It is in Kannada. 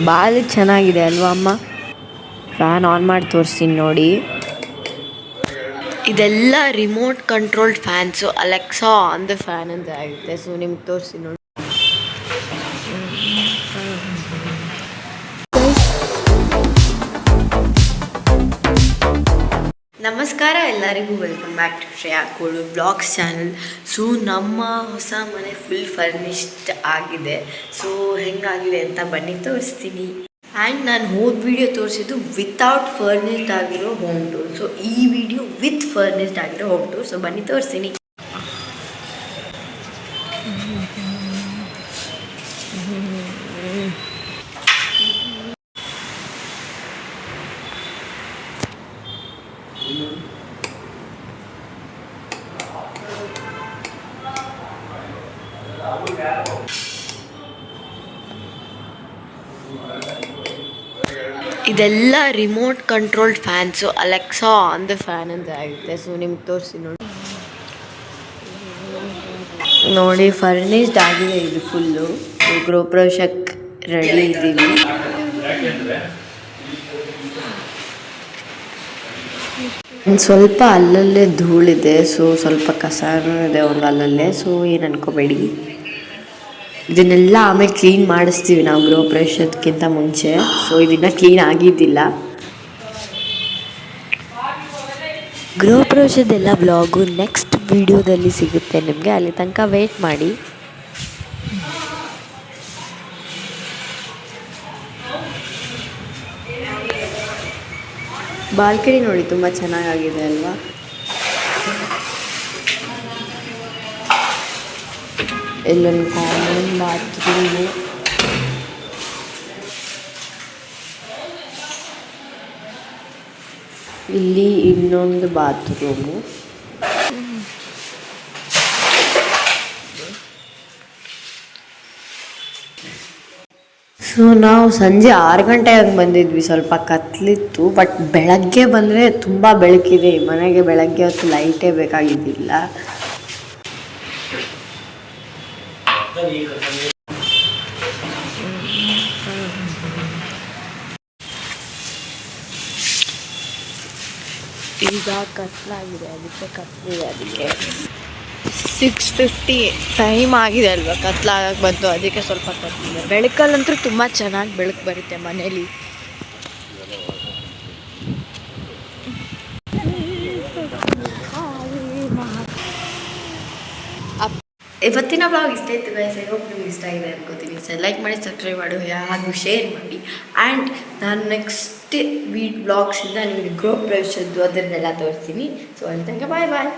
ಭಾಳ ಚೆನ್ನಾಗಿದೆ ಅಲ್ವಾ ಅಮ್ಮ? ಫ್ಯಾನ್ ಆನ್ ಮಾಡಿ ತೋರಿಸ್ತೀನಿ ನೋಡಿ. ಇದೆಲ್ಲ remote controlled fans. Alexa on the fan ಅಂತ ಆಗುತ್ತೆ. ಸೊ ನಿಮ್ಗೆ ತೋರಿಸ್ತೀನಿ ನೋಡಿ. ನಮಸ್ಕಾರ ಎಲ್ಲರಿಗೂ, ವೆಲ್ಕಮ್ ಬ್ಯಾಕ್ ಟು ಶ್ರೇಯಾ ಕೋಳು ಬ್ಲಾಗ್ಸ್ ಚಾನಲ್. ಸೊ ನಮ್ಮ ಹೊಸ ಮನೆ ಫುಲ್ ಫರ್ನಿಶ್ಡ್ ಆಗಿದೆ. ಸೊ ಹೆಂಗಾಗಿದೆ ಅಂತ ಬನ್ನಿ ತೋರಿಸ್ತೀನಿ. ಆ್ಯಂಡ್ ನಾನು ಹೋದ ವಿಡಿಯೋ ತೋರಿಸಿದ್ದು ವಿತೌಟ್ ಫರ್ನಿಶ್ಡ್ ಆಗಿರೋ ಹೋಮ್ ಟೂರ್. ಸೊ ಈ ವಿಡಿಯೋ ವಿತ್ ಫರ್ನಿಶ್ಡ್ ಆಗಿರೋ ಹೋಮ್ ಟೂರ್. ಸೊ ಬನ್ನಿ ತೋರಿಸ್ತೀನಿ. ಇದೆಲ್ಲ remote controlled fans. Alexa on the fan ಅಂತ ಆಗುತ್ತೆ. ಸೊ ನಿಮ್ಗೆ ತೋರಿಸಿ ನೋಡಿ ಫರ್ನಿಶ್ಡ್ ಆಗಿದೆ. ಇದು ಫುಲ್ಲು ಗೃಹಪ್ರವೇಶಕ್ಕೆ ರೆಡಿ ಇದ್ದೀವಿ. ಸ್ವಲ್ಪ ಅಲ್ಲಲ್ಲೇ ಧೂಳಿದೆ. ಸೊ ಸ್ವಲ್ಪ ಕಸನೂ ಇದೆ ಒಂದು ಅಲ್ಲಲ್ಲೇ. ಸೊ ಏನು ಅನ್ಕೋಬೇಡಿ, ಇದನ್ನೆಲ್ಲ ಆಮೇಲೆ ಕ್ಲೀನ್ ಮಾಡಿಸ್ತೀವಿ ನಾವು ಗೃಹಪ್ರವೇಶಕ್ಕಿಂತ ಮುಂಚೆ. ಸೊ ಇದನ್ನು ಕ್ಲೀನ್ ಆಗಿದ್ದಿಲ್ಲ. ಗೃಹಪ್ರವೇಶದೆಲ್ಲ ಬ್ಲಾಗು ನೆಕ್ಸ್ಟ್ ವಿಡಿಯೋದಲ್ಲಿ ಸಿಗುತ್ತೆ ನಿಮಗೆ. ಅಲ್ಲಿ ತನಕ ವೆಯ್ಟ್ ಮಾಡಿ. ಬಾಲ್ಕನಿ ನೋಡಿ ತುಂಬ ಚೆನ್ನಾಗಿದೆ ಅಲ್ವಾ? ಇಲ್ಲೊಂದು ಕಾಮನ್ ಬಾತ್ರೂಮು, ಇಲ್ಲಿ ಇನ್ನೊಂದು ಬಾತ್ರೂಮು. ಸೊ ನಾವು ಸಂಜೆ 6 ಗಂಟೆಗೆ ಬಂದಿದ್ವಿ. ಸ್ವಲ್ಪ ಕತ್ಲಿತ್ತು, ಬಟ್ ಬೆಳಗ್ಗೆ ಬಂದರೆ ತುಂಬ ಬೆಳಕಿದೆ. ಮನೆಗೆ ಬೆಳಗ್ಗೆ ಹೊತ್ತು ಲೈಟೇ ಬೇಕಾಗಿದ್ದಿಲ್ಲ. ಈಗ ಕತ್ಲಾಗಿದೆ, ಅದಕ್ಕೆ ಕತ್ಲಿದೆ. ಅದಕ್ಕೆ 6:50 ಟೈಮ್ ಆಗಿದೆ ಅಲ್ವಾ, ಕತ್ಲಾಗಕ್ಕೆ ಬಂತು. ಅದಕ್ಕೆ ಸ್ವಲ್ಪ ಕತ್ಲಿದೆ. ಬೆಳಕಲ್ಲಂತೂ ತುಂಬ ಚೆನ್ನಾಗಿ ಬೆಳಕು ಬರುತ್ತೆ ಮನೇಲಿ. ಇವತ್ತಿನ ಬ್ಲಾಗ್ ಇಷ್ಟ ಇತ್ತು ಗೈಸ್. ಐ ಹೋಪ್ ನಿಮ್ಗೆ ಇಷ್ಟ ಆಗಿದೆ ಅನ್ಕೋತೀನಿ. ಸರ್ ಲೈಕ್ ಮಾಡಿ, ಸಬ್ಸ್ಕ್ರೈಬ್ ಮಾಡಿ, ಹಾಗೂ ಶೇರ್ ಮಾಡಿ. ಆ್ಯಂಡ್ ನಾನು ನೆಕ್ಸ್ಟ್ ಬ್ಲಾಗ್ಸಿಂದ ನಿಮಗೆ ಗೃಹಪ್ರವೇಶದ್ದು ಅದನ್ನೆಲ್ಲ ತೋರಿಸ್ತೀನಿ. ಸೊ ಅಲ್ಲಿ ತನಕ ಬಾಯ್ ಬಾಯ್.